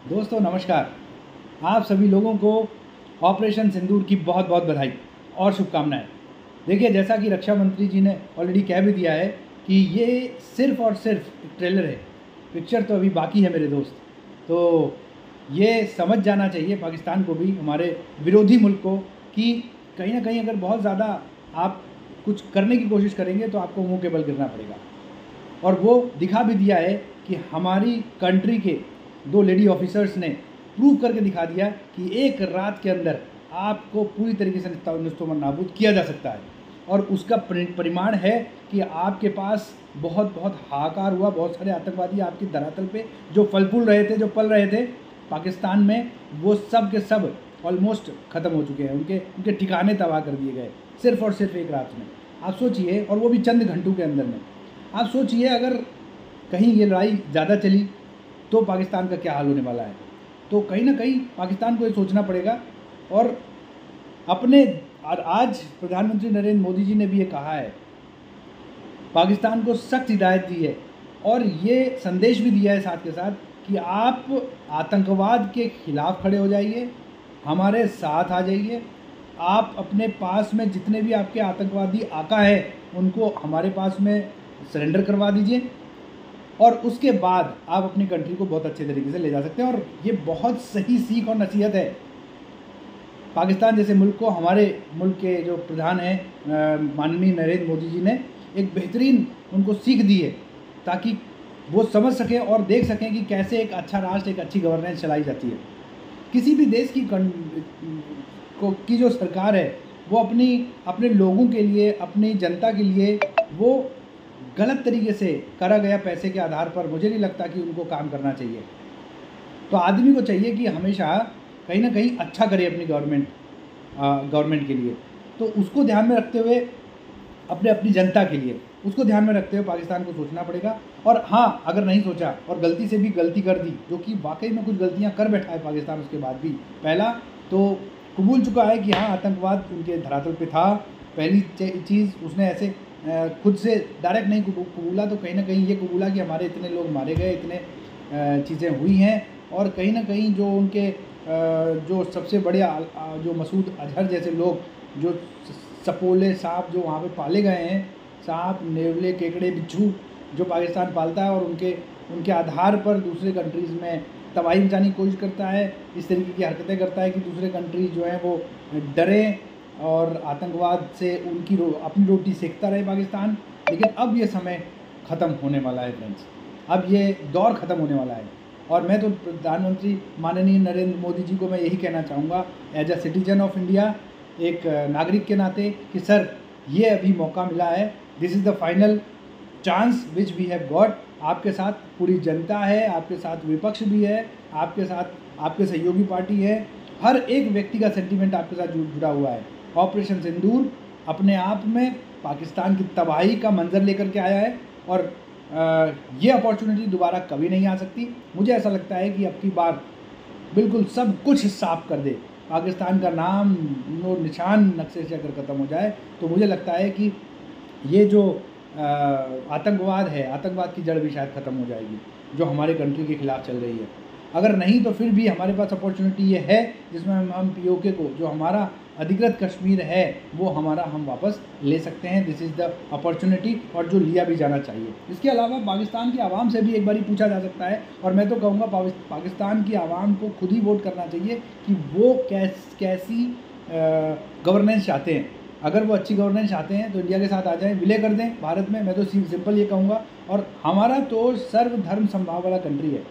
दोस्तों नमस्कार। आप सभी लोगों को ऑपरेशन सिंदूर की बहुत बहुत बधाई और शुभकामनाएं। देखिए, जैसा कि रक्षा मंत्री जी ने ऑलरेडी कह भी दिया है कि ये सिर्फ और सिर्फ एक ट्रेलर है, पिक्चर तो अभी बाकी है मेरे दोस्त। तो ये समझ जाना चाहिए पाकिस्तान को भी, हमारे विरोधी मुल्क को, कि कहीं ना कहीं अगर बहुत ज़्यादा आप कुछ करने की कोशिश करेंगे तो आपको मुंह के बल गिरना पड़ेगा। और वो दिखा भी दिया है कि हमारी कंट्री के 2 लेडी ऑफिसर्स ने प्रूव करके दिखा दिया कि एक रात के अंदर आपको पूरी तरीके से निस्तोमन नाबूद किया जा सकता है। और उसका परिमाण है कि आपके पास बहुत बहुत हाहाकार हुआ, बहुत सारे आतंकवादी आपकी धरातल पे जो फल फूल रहे थे, जो पल रहे थे पाकिस्तान में, वो सब के सब ऑलमोस्ट ख़त्म हो चुके हैं। उनके उनके ठिकाने तबाह कर दिए गए सिर्फ और सिर्फ एक रात में। आप सोचिए, और वो भी चंद घंटों के अंदर में। आप सोचिए अगर कहीं ये लड़ाई ज़्यादा चली तो पाकिस्तान का क्या हाल होने वाला है। तो कहीं ना कहीं पाकिस्तान को ये सोचना पड़ेगा। और आज प्रधानमंत्री नरेंद्र मोदी जी ने भी ये कहा है, पाकिस्तान को सख्त हिदायत दी है और ये संदेश भी दिया है साथ के साथ कि आप आतंकवाद के खिलाफ खड़े हो जाइए, हमारे साथ आ जाइए। आप अपने पास में जितने भी आपके आतंकवादी आका है उनको हमारे पास में सरेंडर करवा दीजिए, और उसके बाद आप अपनी कंट्री को बहुत अच्छे तरीके से ले जा सकते हैं। और ये बहुत सही सीख और नसीहत है पाकिस्तान जैसे मुल्क को। हमारे मुल्क के जो प्रधान हैं माननीय नरेंद्र मोदी जी ने एक बेहतरीन उनको सीख दी है, ताकि वो समझ सकें और देख सकें कि कैसे एक अच्छा राष्ट्र, एक अच्छी गवर्नेंस चलाई जाती है। किसी भी देश की जो सरकार है वो अपने लोगों के लिए, अपनी जनता के लिए वो गलत तरीके से करा गया पैसे के आधार पर मुझे नहीं लगता कि उनको काम करना चाहिए। तो आदमी को चाहिए कि हमेशा कहीं ना कहीं अच्छा करे अपनी गवर्नमेंट के लिए। तो उसको ध्यान में रखते हुए, अपनी जनता के लिए उसको ध्यान में रखते हुए पाकिस्तान को सोचना पड़ेगा। और हाँ, अगर नहीं सोचा और गलती से भी गलती कर दी, जो कि वाकई में कुछ गलतियाँ कर बैठा है पाकिस्तान उसके बाद भी, पहला तो कबूल चुका है कि हाँ आतंकवाद उनके धरातल पे था। पहली चीज़ उसने ऐसे खुद से डायरेक्ट नहीं कबूला, तो कहीं ना कहीं ये कबूला कि हमारे इतने लोग मारे गए, इतने चीज़ें हुई हैं। और कहीं ना कहीं जो उनके जो सबसे बड़े जो मसूद अजहर जैसे लोग, जो सपोले सांप जो वहाँ पे पाले गए हैं, सांप, नेवले, केकड़े, बिच्छू जो पाकिस्तान पालता है, और उनके आधार पर दूसरे कंट्रीज़ में तबाही मचाने की कोशिश करता है, इस तरीके की हरकतें करता है कि दूसरे कंट्रीज जो हैं वो डरें और आतंकवाद से अपनी रोटी सेकता रहे पाकिस्तान। लेकिन अब ये समय ख़त्म होने वाला है फ्रेंड्स, अब ये दौर ख़त्म होने वाला है। और मैं तो प्रधानमंत्री माननीय नरेंद्र मोदी जी को मैं यही कहना चाहूँगा as a citizen of India, एक नागरिक के नाते, कि सर ये अभी मौका मिला है, this is the final chance which we have got. आपके साथ पूरी जनता है, आपके साथ विपक्ष भी है, आपके साथ आपके सहयोगी पार्टी है, हर एक व्यक्ति का सेंटीमेंट आपके साथ जुड़ा हुआ है। ऑपरेशन सिंदूर अपने आप में पाकिस्तान की तबाही का मंजर लेकर के आया है, और ये अपॉर्चुनिटी दोबारा कभी नहीं आ सकती। मुझे ऐसा लगता है कि अब की बार बिल्कुल सब कुछ साफ कर दे, पाकिस्तान का नाम नो निशान नक्शे से अगर ख़त्म हो जाए, तो मुझे लगता है कि ये जो आतंकवाद है, आतंकवाद की जड़ भी शायद ख़त्म हो जाएगी जो हमारे कंट्री के ख़िलाफ़ चल रही है। अगर नहीं तो फिर भी हमारे पास अपॉर्चुनिटी ये है जिसमें हम पीओके को, जो हमारा अधिकृत कश्मीर है, वो हम वापस ले सकते हैं। दिस इज़ द अपॉर्चुनिटी, और जो लिया भी जाना चाहिए। इसके अलावा पाकिस्तान की आवाम से भी एक बार पूछा जा सकता है, और मैं तो कहूँगा पाकिस्तान की आवाम को खुद ही वोट करना चाहिए कि वो कैसी गवर्नेंस चाहते हैं। अगर वो अच्छी गवर्नेंस चाहते हैं तो इंडिया के साथ आ जाएं, विलय कर दें भारत में। मैं तो सिंपल ये कहूँगा। और हमारा तो सर्वधर्म समभाव वाला कंट्री है।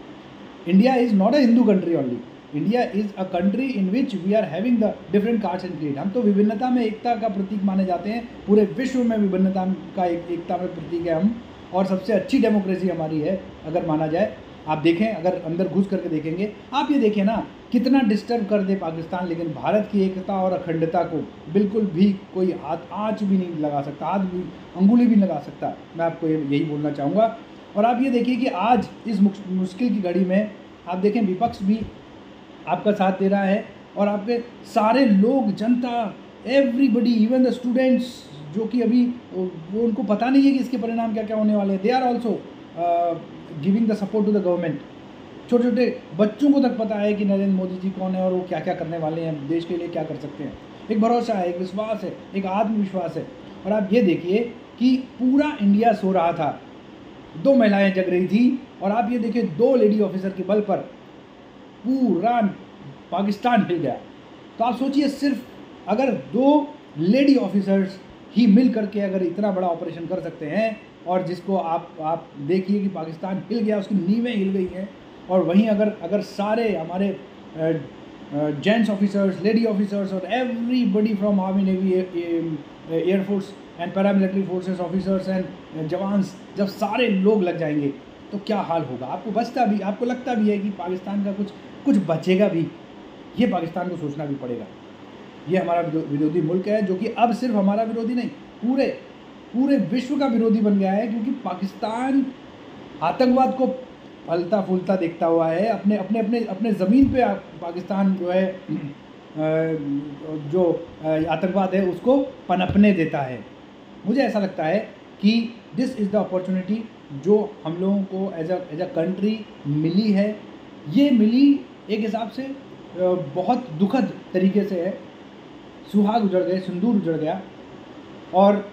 India is not a Hindu country only, India is a country in which we are having the different caste and creed. हम तो विभिन्नता में एकता का प्रतीक माने जाते हैं। पूरे विश्व में विभिन्नता का एकता में प्रतीक है हम, और सबसे अच्छी डेमोक्रेसी हमारी है अगर माना जाए। आप देखें, अगर अंदर घुस करके देखेंगे, आप ये देखें ना कितना डिस्टर्ब कर दे पाकिस्तान, लेकिन भारत की एकता और अखंडता को बिल्कुल भी कोई आँच भी नहीं लगा सकता, हाथ भी, अंगुली भी नहीं लगा सकता। मैं आपको यही बोलना चाहूँगा। और आप ये देखिए कि आज इस मुश्किल की घड़ी में आप देखें विपक्ष भी आपका साथ दे रहा है, और आपके सारे लोग, जनता, एवरीबडी, इवन द स्टूडेंट्स, जो कि अभी वो उनको पता नहीं है कि इसके परिणाम क्या क्या होने वाले हैं, they are also giving the support to the government. छोटे छोटे बच्चों को तक पता है कि नरेंद्र मोदी जी कौन है और वो क्या क्या करने वाले हैं, देश के लिए क्या कर सकते हैं। एक भरोसा है, एक विश्वास है, एक आत्मविश्वास है। और आप ये देखिए कि पूरा इंडिया सो रहा था, 2 महिलाएं जग रही थी, और आप ये देखिए 2 लेडी ऑफिसर के बल पर पूरा पाकिस्तान हिल गया। तो आप सोचिए, सिर्फ अगर 2 लेडी ऑफिसर्स ही मिल करके अगर इतना बड़ा ऑपरेशन कर सकते हैं, और जिसको आप देखिए कि पाकिस्तान हिल गया, उसकी नींवें हिल गई हैं। और वहीं अगर सारे हमारे जेंट्स ऑफिसर्स, लेडी ऑफिसर्स और everybody from army, navy, air force and paramilitary forces officers and jawans, जब सारे लोग लग जाएंगे तो क्या हाल होगा। आपको लगता भी है कि पाकिस्तान का कुछ बचेगा भी। ये पाकिस्तान को सोचना भी पड़ेगा। ये हमारा विरोधी मुल्क है, जो कि अब सिर्फ हमारा विरोधी नहीं, पूरे विश्व का विरोधी बन गया है, क्योंकि पाकिस्तान आतंकवाद को फलता फूलता देखता हुआ है। अपने ज़मीन पे पाकिस्तान जो है जो आतंकवाद है उसको पनपने देता है। मुझे ऐसा लगता है कि दिस इज़ द अपॉर्चुनिटी जो हम लोगों को एज अ कंट्री मिली है। ये मिली एक हिसाब से बहुत दुखद तरीके से है। सुहाग उजड़ गए, सिंदूर उजड़ गया, और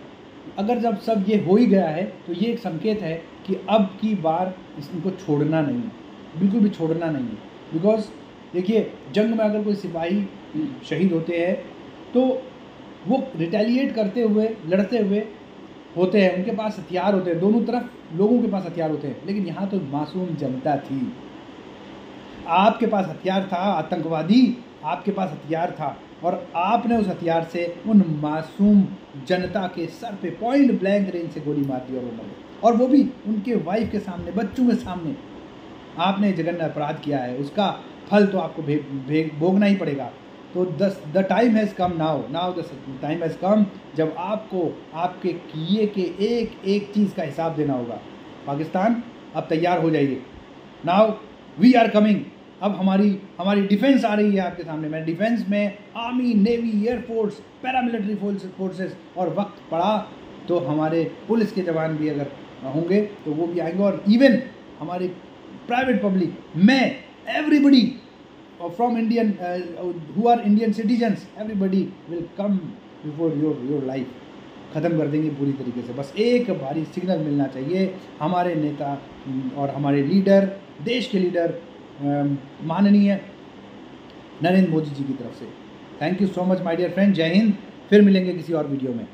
अगर जब सब ये हो ही गया है तो ये एक संकेत है कि अब की बार इनको छोड़ना नहीं है, बिल्कुल भी छोड़ना नहीं है। बिकॉज देखिए, जंग में अगर कोई सिपाही शहीद होते हैं तो वो रिटेलिएट करते हुए, लड़ते हुए होते हैं, उनके पास हथियार होते हैं, दोनों तरफ लोगों के पास हथियार होते हैं। लेकिन यहाँ तो मासूम जनता थी, आपके पास हथियार था, आतंकवादी आपके पास हथियार था, और आपने उस हथियार से उन मासूम जनता के सर पे पॉइंट ब्लैंक रेंज से गोली मार दी और वो मर गए। और वो भी उनके वाइफ के सामने, बच्चों के सामने। आपने जघन्य अपराध किया है, उसका फल तो आपको भोगना ही पड़ेगा। तो the time has come now the time has come, जब आपको आपके किए के एक एक चीज़ का हिसाब देना होगा। पाकिस्तान, अब तैयार हो जाइए। Now we are coming. अब हमारी डिफेंस आ रही है आपके सामने। मैं डिफेंस में army, navy, air force, paramilitary forces, और वक्त पड़ा तो हमारे पुलिस के जवान भी अगर होंगे तो वो भी आएंगे, और इवन हमारे प्राइवेट पब्लिक, मैं, everybody from Indian who are Indian citizens, everybody will come before your life. ख़त्म कर देंगे पूरी तरीके से। बस एक बारी सिग्नल मिलना चाहिए हमारे नेता और हमारे लीडर, देश के लीडर माननीय नरेंद्र मोदी जी की तरफ से। Thank you so much my dear friend. Jai Hind. फिर मिलेंगे किसी और वीडियो में।